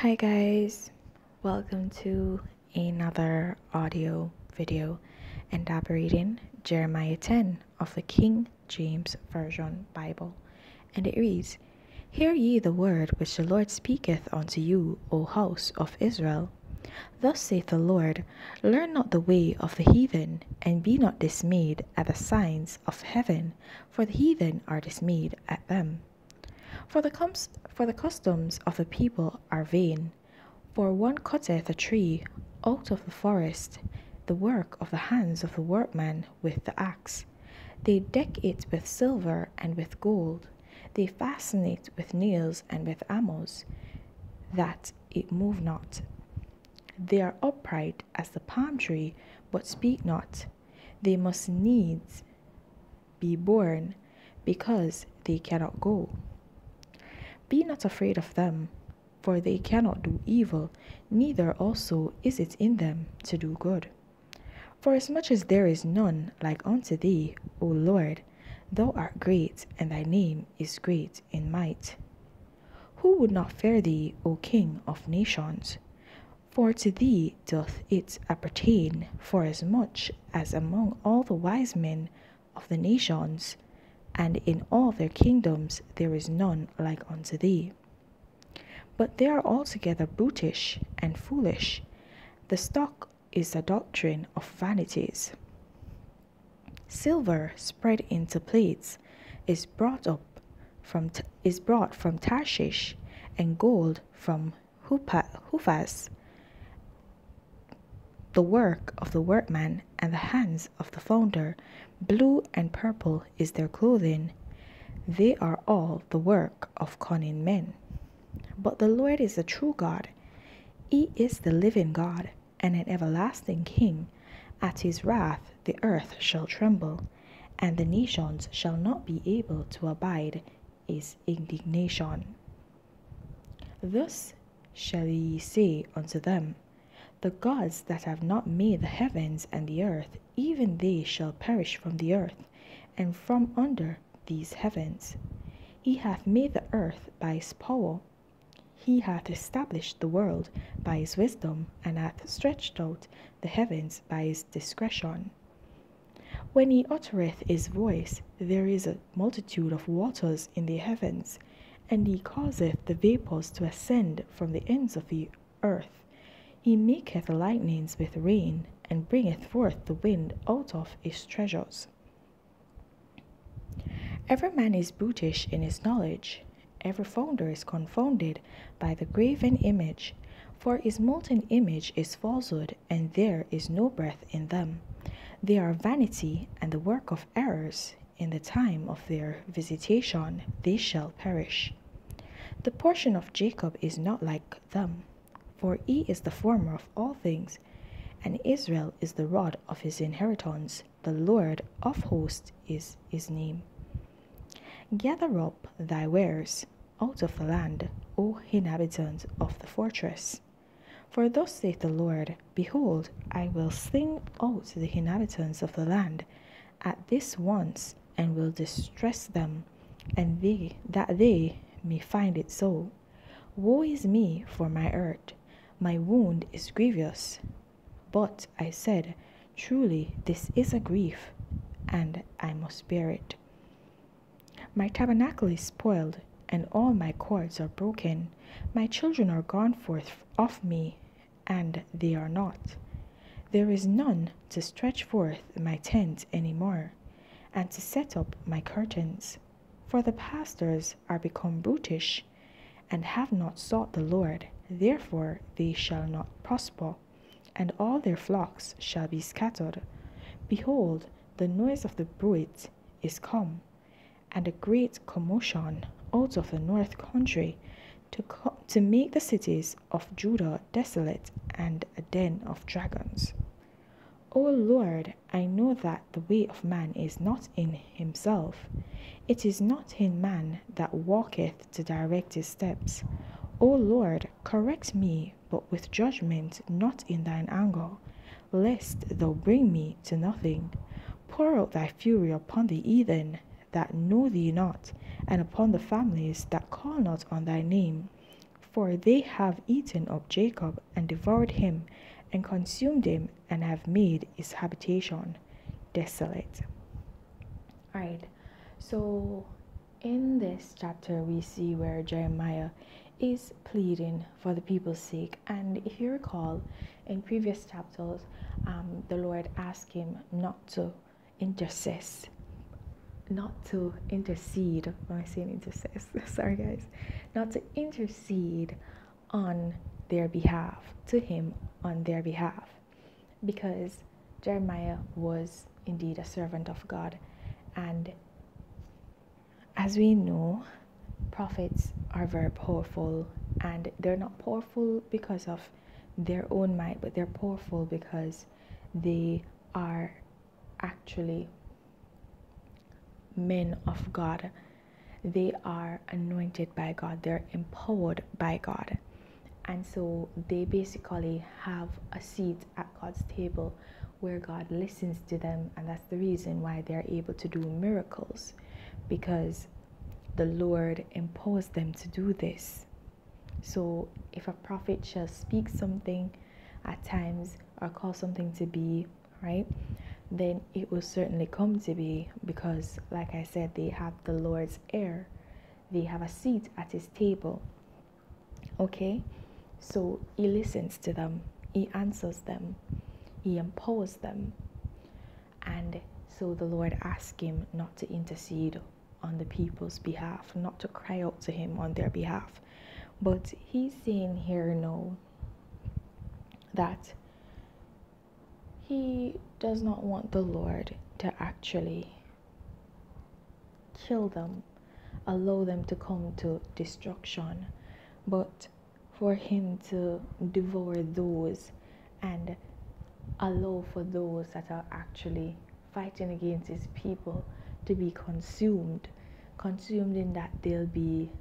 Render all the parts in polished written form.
Hi guys, welcome to another audio video elaborating Jeremiah 10 of the King James Version Bible. And it reads, Hear ye the word which the Lord speaketh unto you, O house of Israel. Thus saith the Lord, Learn not the way of the heathen, and be not dismayed at the signs of heaven, for the heathen are dismayed at them. For the customs of the people are vain. For one cutteth a tree out of the forest, the work of the hands of the workman with the axe. They deck it with silver and with gold. They fasten it with nails and with ammos, that it move not. They are upright as the palm tree, but speak not. They must needs be borne, because they cannot go. Be not afraid of them, for they cannot do evil, neither also is it in them to do good. Forasmuch as there is none like unto thee, O Lord, thou art great, and thy name is great in might. Who would not fear thee, O King of nations? For to thee doth it appertain, forasmuch as among all the wise men of the nations, and in all their kingdoms there is none like unto thee. But they are altogether brutish and foolish. The stock is the doctrine of vanities. Silver spread into plates is brought from Tarshish, and gold from Hufas. The work of the workman and the hands of the founder, blue and purple is their clothing. They are all the work of cunning men. But the Lord is the true God. He is the living God, and an everlasting King. At his wrath the earth shall tremble, and the nations shall not be able to abide his indignation. Thus shall ye say unto them, The gods that have not made the heavens and the earth, even they shall perish from the earth, and from under these heavens. He hath made the earth by his power. He hath established the world by his wisdom, and hath stretched out the heavens by his discretion. When he uttereth his voice, there is a multitude of waters in the heavens, and he causeth the vapours to ascend from the ends of the earth. He maketh lightnings with rain, and bringeth forth the wind out of his treasures. Every man is brutish in his knowledge. Every founder is confounded by the graven image. For his molten image is falsehood, and there is no breath in them. They are vanity and the work of errors. In the time of their visitation they shall perish. The portion of Jacob is not like them, for he is the former of all things, and Israel is the rod of his inheritance. The Lord of hosts is his name. Gather up thy wares out of the land, O inhabitant of the fortress. For thus saith the Lord, Behold, I will sing out the inhabitants of the land at this once, and will distress them, and that they may find it so. Woe is me for my hurt, my wound is grievous. But I said, Truly this is a grief, and I must bear it. My tabernacle is spoiled, and all my cords are broken. My children are gone forth of me, and they are not. There is none to stretch forth my tent any more, and to set up my curtains. For the pastors are become brutish, and have not sought the Lord. Therefore they shall not prosper, and all their flocks shall be scattered. Behold, the noise of the bruit is come, and a great commotion out of the north country, to make the cities of Judah desolate, and a den of dragons. O Lord, I know that the way of man is not in himself. It is not in man that walketh to direct his steps. O Lord, correct me, but with judgment, not in thine anger, lest thou bring me to nothing. Pour out thy fury upon the heathen that know thee not, and upon the families that call not on thy name. For they have eaten up Jacob and devoured him and consumed him and have made his habitation desolate. Alright, so in this chapter we see where Jeremiah is pleading for the people's sake. And if you recall, in previous chapters, the Lord asked him not to intercede. When I say intercess, sorry guys, not to intercede on their behalf, to him on their behalf, because Jeremiah was indeed a servant of God. And as we know, prophets are very powerful, and they're not powerful because of their own might, but they're powerful because they are actually men of God. They are anointed by God, they're empowered by God, and so they basically have a seat at God's table where God listens to them. And that's the reason why they're able to do miracles, because the Lord empowers them to do this. So if a prophet shall speak something at times or cause something to be, right, then it will certainly come to be, because like I said, they have the Lord's ear. They have a seat at his table. Okay? So he listens to them, he answers them, he empowers them. And so the Lord asked him not to intercede on the people's behalf, not to cry out to him on their behalf. But he's saying here now that he does not want the Lord to actually kill them, allow them to come to destruction, but for him to devour those and allow for those that are actually fighting against his people to be consumed in that they'll be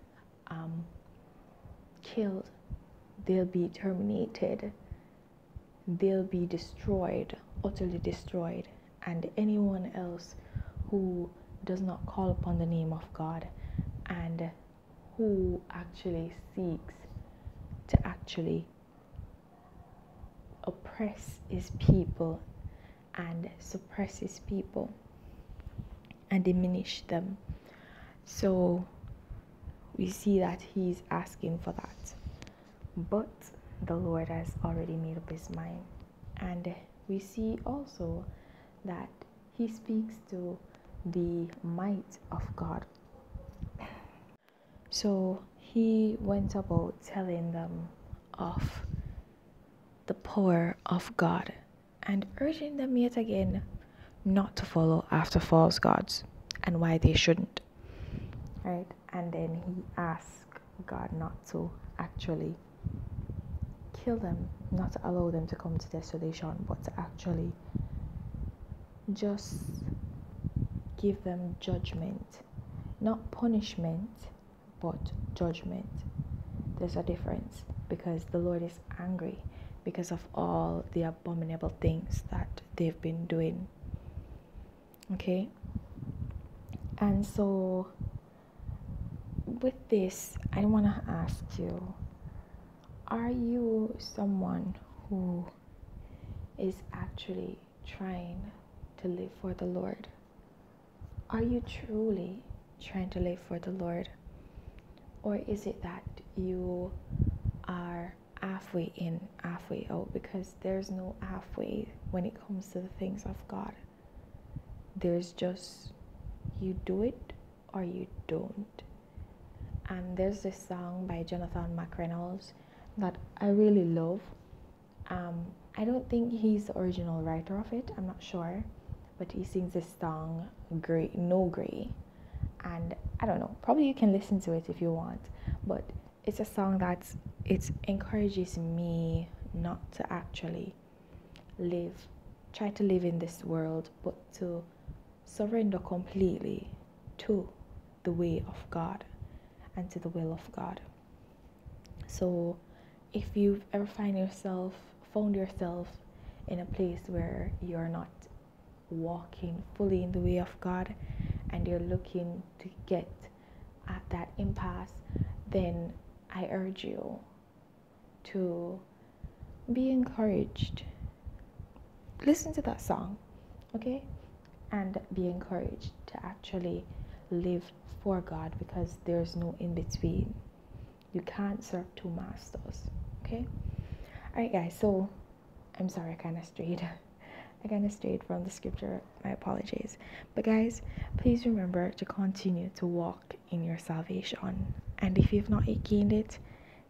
killed, they'll be terminated, they'll be destroyed, utterly destroyed. And anyone else who does not call upon the name of God and who actually seeks to actually oppress his people and suppress his people and diminish them. So we see that he's asking for that. But the Lord has already made up his mind. And we see also that he speaks to the might of God. So he went about telling them of the power of God and urging them yet again not to follow after false gods and why they shouldn't. Right? And then he asked God not to actually kill them, not to allow them to come to desolation, but to actually just give them judgment. Not punishment, but judgment. There's a difference, because the Lord is angry because of all the abominable things that they've been doing. Okay? And so with this, I want to ask you, are you someone who is actually trying to live for the Lord? Are you truly trying to live for the Lord? Or is it that you are halfway in, halfway out? Because there's no halfway when it comes to the things of God. There's just, you do it or you don't. And there's this song by Jonathan McReynolds that I really love. I don't think he's the original writer of it, I'm not sure, but he sings this song, No Gray, and I don't know, probably you can listen to it if you want, but it's a song that it encourages me not to actually try to live in this world, but to surrender completely to the way of God and to the will of God. So if you've ever found yourself in a place where you're not walking fully in the way of God and you're looking to get at that impasse, then I urge you to be encouraged. Listen to that song, okay? And be encouraged to actually live for God, because there's no in between. You can't serve two masters, okay? All right, guys, so I'm sorry, I kind of strayed. I kind of strayed from the scripture. My apologies. But guys, please remember to continue to walk in your salvation. And if you've not yet gained it,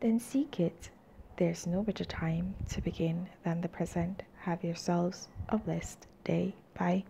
then seek it. There's no better time to begin than the present. Have yourselves a blessed day. Bye.